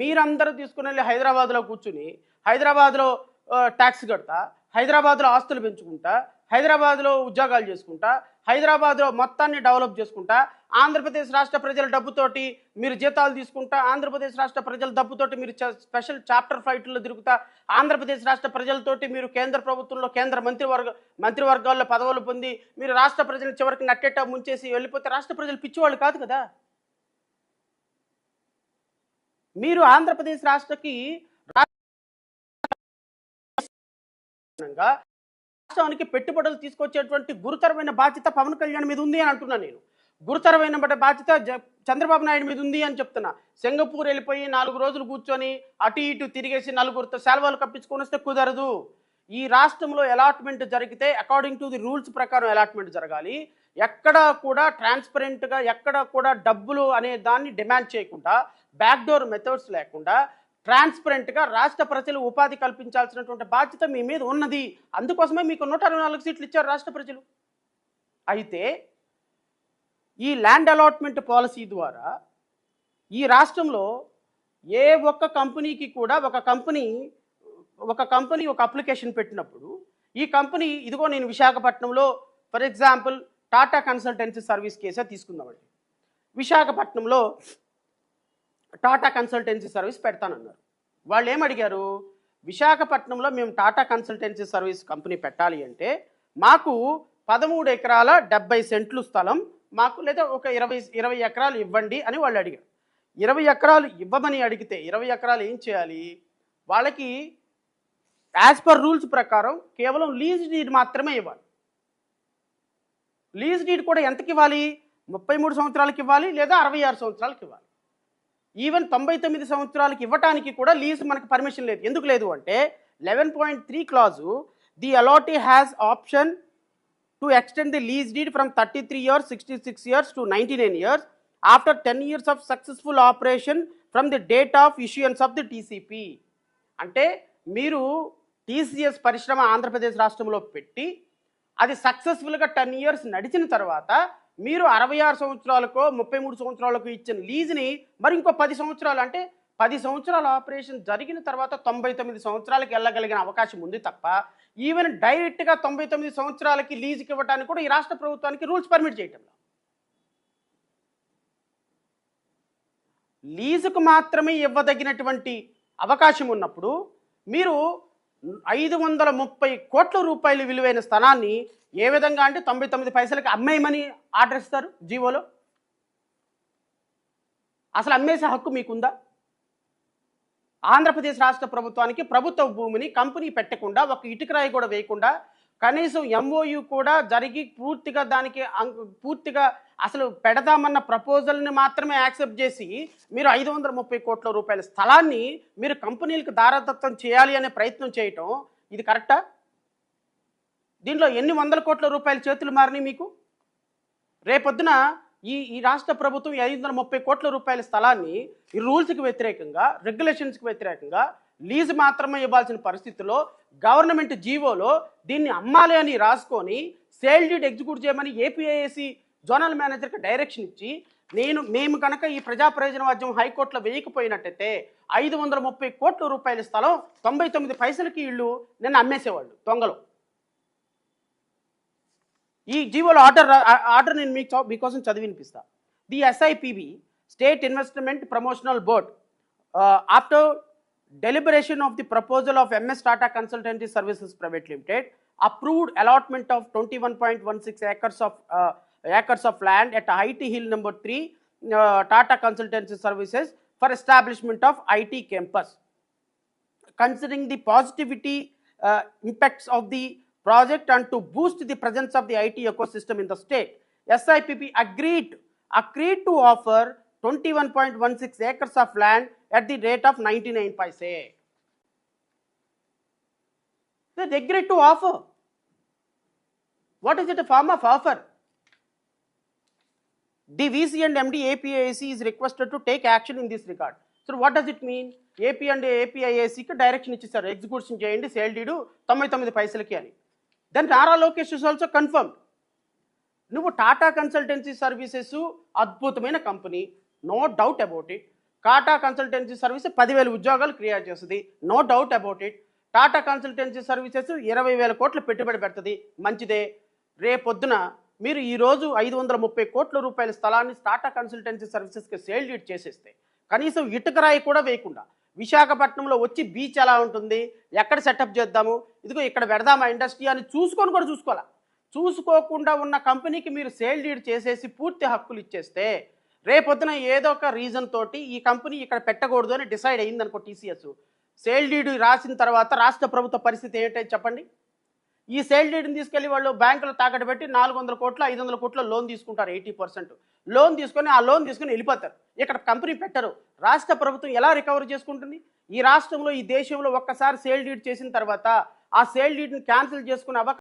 మీరందరూ తీసుకుని వెళ్ళి హైదరాబాద్లో కూర్చుని హైదరాబాద్లో ట్యాక్స్ కడతా, హైదరాబాద్లో ఆస్తులు పెంచుకుంటా, హైదరాబాద్లో ఉద్యోగాలు చేసుకుంటా, హైదరాబాద్లో మొత్తాన్ని డెవలప్ చేసుకుంటా, ఆంధ్రప్రదేశ్ రాష్ట్ర ప్రజల డబ్బుతోటి మీరు జీతాలు తీసుకుంటా, ఆంధ్రప్రదేశ్ రాష్ట్ర ప్రజల డబ్బుతోటి మీరు స్పెషల్ చాప్టర్ ఫ్లైట్లో తిరుగుతా, ఆంధ్రప్రదేశ్ రాష్ట్ర ప్రజలతోటి మీరు కేంద్ర ప్రభుత్వంలో కేంద్ర మంత్రివర్గాల్లో పదవులు పొంది మీరు రాష్ట్ర ప్రజలు చివరికి నట్టేట ముంచేసి వెళ్ళిపోతే రాష్ట్ర ప్రజలు పిచ్చివాళ్ళు కాదు కదా. మీరు ఆంధ్రప్రదేశ్ రాష్ట్రకి రాష్ట్రానికి పెట్టుబడులు తీసుకొచ్చేటువంటి గురుతరమైన బాధ్యత పవన్ కళ్యాణ్ మీద ఉంది అని అంటున్నా. నేను గురుతరమైన బాధ్యత చంద్రబాబు నాయుడు మీద ఉంది అని చెప్తున్నా. సింగపూర్ వెళ్ళిపోయి 4 రోజులు కూర్చొని అటు ఇటు తిరిగేసి 4 సెలవులు కప్పించుకొని వస్తే కుదరదు. ఈ రాష్ట్రంలో అలాట్మెంట్ జరిగితే అకార్డింగ్ టు ది రూల్స్ ప్రకారం అలాట్మెంట్ జరగాలి. ఎక్కడా కూడా ట్రాన్స్పరెంట్గా, ఎక్కడా కూడా డబ్బులు అనే దాన్ని డిమాండ్ చేయకుండా, బ్యాక్డోర్ మెథడ్స్ లేకుండా ట్రాన్స్పరెంట్గా రాష్ట్ర ప్రజలు ఉపాధి కల్పించాల్సినటువంటి బాధ్యత మీ మీద ఉన్నది. అందుకోసమే మీకు 164 సీట్లు ఇచ్చారు రాష్ట్ర ప్రజలు. అయితే ఈ ల్యాండ్ అలాట్మెంట్ పాలసీ ద్వారా ఈ రాష్ట్రంలో ఏ ఒక్క కంపెనీకి కూడా ఒక కంపెనీ ఒక అప్లికేషన్ పెట్టినప్పుడు ఈ కంపెనీ ఇదిగో నేను విశాఖపట్నంలో for example Tata consultancy service కేసే తీసుకుందామండి. విశాఖపట్నంలో టాటా కన్సల్టెన్సీ సర్వీస్ పెడతానన్నారు. వాళ్ళు ఏమడిగారు, విశాఖపట్నంలో మేము టాటా కన్సల్టెన్సీ సర్వీస్ కంపెనీ పెట్టాలి అంటే మాకు 13 ఎకరాల 70 సెంట్లు స్థలం మాకు, లేదా ఒక 20 ఎకరాలు ఇవ్వండి అని వాళ్ళు అడిగారు. 20 ఎకరాలు ఇవ్వమని అడిగితే 20 ఎకరాలు ఏం చేయాలి, వాళ్ళకి యాజ్ పర్ రూల్స్ ప్రకారం కేవలం లీజ్ డీడ్ మాత్రమే ఇవ్వాలి. లీజ్ డీడ్ కూడా ఎంతకి ఇవ్వాలి, 33 సంవత్సరాలకి ఇవ్వాలి, లేదా 66 సంవత్సరాలకి ఇవ్వాలి. ఈవెన్ 99 సంవత్సరాలకి ఇవ్వటానికి కూడా లీజ్ మనకు పర్మిషన్ లేదు. ఎందుకు లేదు అంటే 11.3 clause, the allottee has option to extend the lease deed from 33 years, 66 years to 99 years after 10 years of successful operation from the date of issuance of the TCP. అంటే మీరు టీసీఎస్ పరిశ్రమ ఆంధ్రప్రదేశ్ రాష్ట్రంలో పెట్టి అది సక్సెస్ఫుల్గా 10 years నడిచిన తర్వాత మీరు 66 సంవత్సరాలకో 33 సంవత్సరాలకు ఇచ్చిన లీజ్ని మరి ఇంకో 10 సంవత్సరాలు, అంటే 10 సంవత్సరాల ఆపరేషన్ జరిగిన తర్వాత 99 సంవత్సరాలకి వెళ్ళగలిగిన అవకాశం ఉంది తప్ప ఈవెన్ డైరెక్ట్గా 99 సంవత్సరాలకి లీజుకి ఇవ్వడానికి కూడా ఈ రాష్ట్ర ప్రభుత్వానికి రూల్స్ పర్మిట్ చేయటం. లీజుకు మాత్రమే ఇవ్వదగినటువంటి అవకాశం ఉన్నప్పుడు మీరు 530 కోట్ల రూపాయల విలువైన స్థలాన్ని ఏ విధంగా అంటే 99 పైసలకి అమ్మేయమని ఆర్డర్ ఇస్తారు జీవోలో? అసలు అమ్మేసే హక్కు మీకుందా? ఆంధ్రప్రదేశ్ రాష్ట్ర ప్రభుత్వానికి ప్రభుత్వ భూమిని కంపెనీ పెట్టకుండా, ఒక ఇటుకరాయి కూడా వేయకుండా, కనీసం ఎంఓయూ కూడా జరిగి పూర్తిగా అసలు పెడదామన్న ప్రపోజల్ని మాత్రమే యాక్సెప్ట్ చేసి మీరు 530 కోట్ల రూపాయల స్థలాన్ని మీరు కంపెనీలకు దారాదత్తం చేయాలి అనే ప్రయత్నం చేయటం ఇది కరెక్టా? దీంట్లో ఎన్ని వందల కోట్ల రూపాయల చేతులు మారినాయి మీకు? రేపొద్దున ఈ రాష్ట్ర ప్రభుత్వం 530 కోట్ల రూపాయల స్థలాన్ని ఈ రూల్స్కి వ్యతిరేకంగా, రెగ్యులేషన్స్కి వ్యతిరేకంగా లీజు మాత్రమే ఇవ్వాల్సిన పరిస్థితుల్లో గవర్నమెంట్ జీవోలో దీన్ని అమ్మాలి అని రాసుకొని సేల్ డీడ్ ఎగ్జిక్యూట్ చేయమని ఏపీఐఏసీ జోనల్ మేనేజర్కి డైరెక్షన్ ఇచ్చి మేము కనుక ఈ ప్రజా ప్రయోజనవాద్యం హైకోర్టులో వేయకపోయినట్టయితే 530 కోట్ల రూపాయల స్థలం 99 పైసలకి ఇళ్ళు నిన్న అమ్మేసేవాళ్ళు దొంగలు. ఈ జీవోలో ఆర్డర్ నేను మీకోసం చదివి వినిపిస్తా. The SIPB state investment promotional board after deliberation of the proposal of MS Tata Consultancy Services Private Limited approved allotment of 21.16 acres of land at IT Hill number 3 Tata Consultancy Services for establishment of IT campus. Considering the positivity impacts of the project and to boost the presence of the IT ecosystem in the state, SIPP agreed to offer 21.16 acres of land at the rate of 99 paise. They agreed to offer. What is it a form of offer? The VC and MD APIAC is requested to take action in this regard. So what does it mean? AP and APIAC కి direction ఇచ్చేసారు, execution చేయండి sale deed 99 పైసలకి అని. Then Nara Lokesh is also confirm. నువ్వు Tata consultancy services అద్భుతమైన company, no doubt about it. Tata consultancy service 10,000 ఉద్యోగాలు create చేస్తుంది, no doubt about it. Tata consultancy services 20,000 కోట్లు పెట్టుబడి పెడుతుంది, మంచిదే. రేపొద్దున మీరు ఈరోజు 530 కోట్ల రూపాయల స్థలాన్ని టాటా కన్సల్టెన్సీ సర్వీసెస్కి సేల్ డీడ్ చేసేస్తే, కనీసం ఇటుకరాయి కూడా వేయకుండా విశాఖపట్నంలో వచ్చి బీచ్ ఎలా ఉంటుంది, ఎక్కడ సెటప్ చేద్దాము, ఇదిగో ఇక్కడ పెడదామా ఇండస్ట్రీ అని చూసుకొని కూడా చూసుకోకుండా ఉన్న కంపెనీకి మీరు సేల్ డీడ్ చేసేసి పూర్తి హక్కులు ఇచ్చేస్తే, రేపొద్దున ఏదో ఒక రీజన్ తోటి ఈ కంపెనీ ఇక్కడ పెట్టకూడదు అని డిసైడ్ అయ్యిందనుకో టీసీఎస్, సేల్ డీడ్ రాసిన తర్వాత రాష్ట్ర ప్రభుత్వ పరిస్థితి ఏంటంటే చెప్పండి. ఈ సేల్ డీడ్ని తీసుకెళ్లి వాళ్ళు బ్యాంకులో తాకట్టు పెట్టి 400 కోట్ల 500 కోట్ల లోన్ తీసుకుంటారు, 80% లోన్ తీసుకొని ఆ లోన్ తీసుకొని వెళ్ళిపోతారు. ఇక్కడ కంపెనీ పెట్టరు. రాష్ట్ర ప్రభుత్వం ఎలా రికవర్ చేసుకుంటుంది? ఈ రాష్ట్రంలో ఈ దేశంలో ఒక్కసారి సేల్ డీడ్ చేసిన తర్వాత ఆ సేల్ డీడ్ని క్యాన్సిల్ చేసుకునే